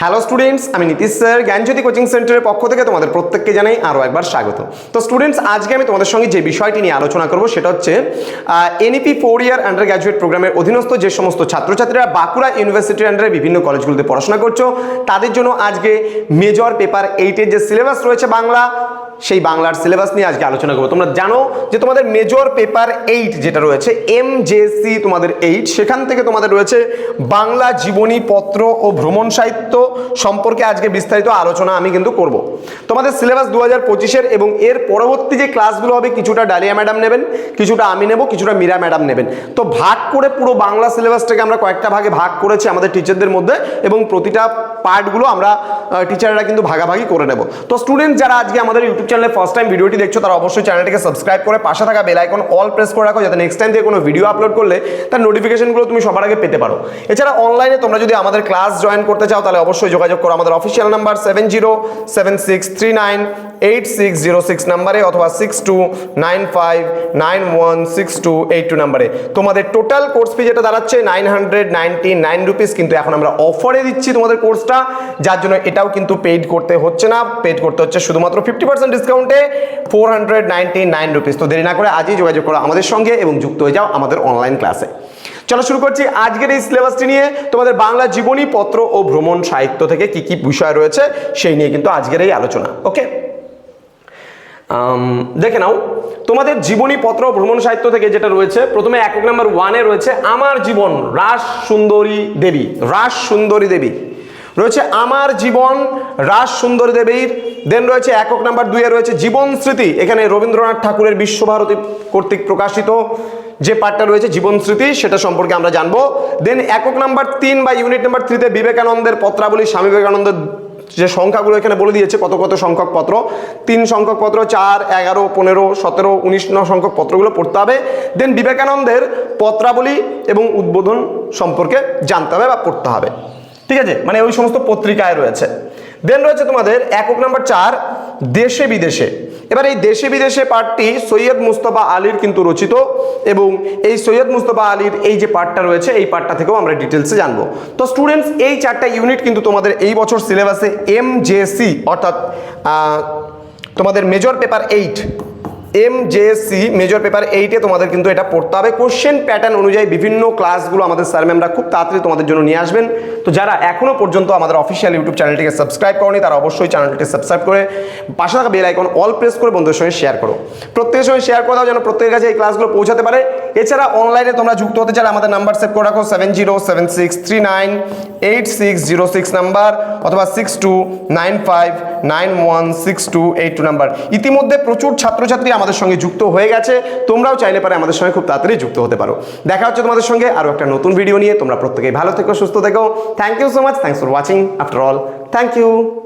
Hello students, আমি Nitish sir জ্ঞানজ্যোতি coaching সেন্টারের পক্ষ থেকে তোমাদের প্রত্যেককে জানাই আরও একবার স্বাগত। তো স্টুডেন্টস, আজকে আমি তোমাদের সঙ্গে যে বিষয়টি নিয়ে আলোচনা করব সেটা হচ্ছে এনইপি 4 ইয়ার আন্ডার গ্র্যাজুয়েট প্রোগ্রামের অধীনস্থ যে সমস্ত ছাত্রছাত্রীরা বাঁকুড়া ইউনিভার্সিটির আন্ডারে বিভিন্ন কলেজগুলোতে পড়াশোনা করছো, তাদের জন্য আজকে মেজর পেপার 8-এর যে সিলেবাস রয়েছে বাংলা, সেই বাংলার সিলেবাস নিয়ে আজকে আলোচনা করবো। তোমরা জানো যে তোমাদের মেজর পেপার 8 যেটা রয়েছে এমজেসি তোমাদের 8, সেখান থেকে তোমাদের রয়েছে বাংলা জীবনী পত্র ও ভ্রমণ সাহিত্য সম্পর্কে আজকে বিস্তারিত আলোচনা আমি কিন্তু করব। তোমাদের সিলেবাস 2025-এর এবং এর পরবর্তী যে ক্লাসগুলো হবে কিছুটা ডালিয়া ম্যাডাম নেবেন, কিছুটা আমি নেব, কিছুটা মীরা ম্যাডাম নেবেন। তো ভাগ করে পুরো বাংলা সিলেবাসটাকে আমরা কয়েকটা ভাগে ভাগ করেছি আমাদের টিচারদের মধ্যে, এবং প্রতিটা পার্টগুলো আমরা টিচাররা কিন্তু ভাগাভাগি করে নেব। তো স্টুডেন্ট যারা আজকে আমাদের ইউটিউব চ্যানেলে ফার্স্ট টাইম ভিডিওটি দেখছো, তারা অবশ্যই চ্যানেলটিকে সাবস্ক্রাইব করে পাশে থাকা বেল আইকন অল প্রেস করে রাখো, যাতে নেক্সট টাইম থেকে কোনো ভিডিও আপলোড করলে তার নোটিফিকেশনগুলো তুমি সবার আগে পেতে পারো। এছাড়া অনলাইনে তোমরা যদি আমাদের ক্লাস জয়েন করতে চাও, তাহলে অবশ্যই যোগাযোগ করো আমাদের অফিসিয়াল নাম্বার 7076398606 নাম্বারে, অথবা 6295916282 নাম্বারে। তোমাদের টোটাল কোর্স ফি যেটা দাঁড়াচ্ছে 999 রুপিস, কিন্তু এখন আমরা অফারে দিচ্ছি তোমাদের কোর্সটা, যার জন্য এটাও কিন্তু পেইড করতে হচ্ছে না, পেইড করতে হচ্ছে শুধুমাত্র 50% ডিসকাউন্টে 499 রুপিস। তো দেরি না করে আজই যোগাযোগ করো আমাদের সঙ্গে এবং যুক্ত হয়ে যাও আমাদের অনলাইন ক্লাসে। চলো শুরু করছি আজকের এই সিলেবাসটি নিয়ে। তোমাদের বাংলা জীবনী পত্র ও ভ্রমণ সাহিত্য থেকে কি কি বিষয় রয়েছে সেই নিয়ে কিন্তু আজকের এই আলোচনা। ওকে, দেখে নাও তোমাদের জীবনী পত্র ভ্রমণ সাহিত্য থেকে যেটা রয়েছে, প্রথমে একক নাম্বার 1-এ রয়েছে আমার জীবন রাস সুন্দরী দেবী রয়েছে, আমার জীবন রাস সুন্দরী দেবীর। দেন রয়েছে একক নাম্বার 2-এ রয়েছে জীবন স্মৃতি, এখানে রবীন্দ্রনাথ ঠাকুরের বিশ্বভারতী কর্তৃক প্রকাশিত যে পার্টটা রয়েছে জীবন স্মৃতি, সেটা সম্পর্কে আমরা জানবো। দেন একক নাম্বার 3 বা ইউনিট নাম্বার 3-তে বিবেকানন্দের পত্রাবলী, স্বামী বিবেকানন্দের যে সংখ্যাগুলো এখানে বলে দিয়েছে কত সংখ্যক পত্র, 3 সংখ্যক পত্র, 4, 11, 15, 17, 19 সংখ্যক পত্রগুলো পড়তে হবে। দেন বিবেকানন্দের পত্রাবলী এবং উদ্বোধন সম্পর্কে জানতে হবে বা পড়তে হবে, ঠিক আছে, মানে ওই সমস্ত পত্রিকায় রয়েছে। দেন রয়েছে তোমাদের একক নাম্বার 4 দেশে বিদেশে। এবার এই দেশে বিদেশে পার্টটি সৈয়দ মুস্তফা আলীর কিন্তু রচিত, এবং এই সৈয়দ মুস্তফা আলীর এই যে পার্টটা রয়েছে, এই পার্টটা থেকেও আমরা ডিটেলসে জানবো। তো স্টুডেন্টস, এই 4টা ইউনিট কিন্তু তোমাদের এই বছর সিলেবাসে এমজেসি অর্থাৎ তোমাদের মেজর পেপার 8 এমজেসি মেজর পেপার 8-এ তোমাদের কিন্তু এটা পড়তে হবে। কোশ্চেন প্যাটার্ন অনুযায়ী বিভিন্ন ক্লাসগুলো আমাদের স্যার ম্যামরা খুব তাড়াতাড়ি তোমাদের জন্য নিয়ে আসবেন। তো যারা এখনও পর্যন্ত আমাদের অফিসিয়াল ইউটিউব চ্যানেলটিকে সাবস্ক্রাইব করনি, তারা অবশ্যই চ্যানেলটিকে সাবস্ক্রাইব করে পাশে থাকা বেল আইকন অল প্রেস করে বন্ধুদের সঙ্গে শেয়ার করো, প্রত্যেকের সঙ্গে শেয়ার করে দাও যেন প্রত্যেকের কাছে এই ক্লাসগুলো পৌঁছাতে পারে। এছাড়া অনলাইনে তোমরা যুক্ত হতে চাইলে আমাদের নাম্বার সেভ করে রাখো 7076398606 নাম্বার, অথবা 6295916282 নাম্বার। ইতিমধ্যে প্রচুর ছাত্রছাত্রী আমাদের সঙ্গে যুক্ত হয়ে গেছে, তোমরাও চাইলে পারে আমাদের সঙ্গে খুব তাড়াতাড়ি যুক্ত হতে পারো। দেখা হচ্ছে তোমাদের সঙ্গে আরও একটা নতুন ভিডিও নিয়ে। তোমরা প্রত্যেকেই ভালো থেকো, সুস্থ থেকো। Thank you so much, thanks for watching after all, thank you.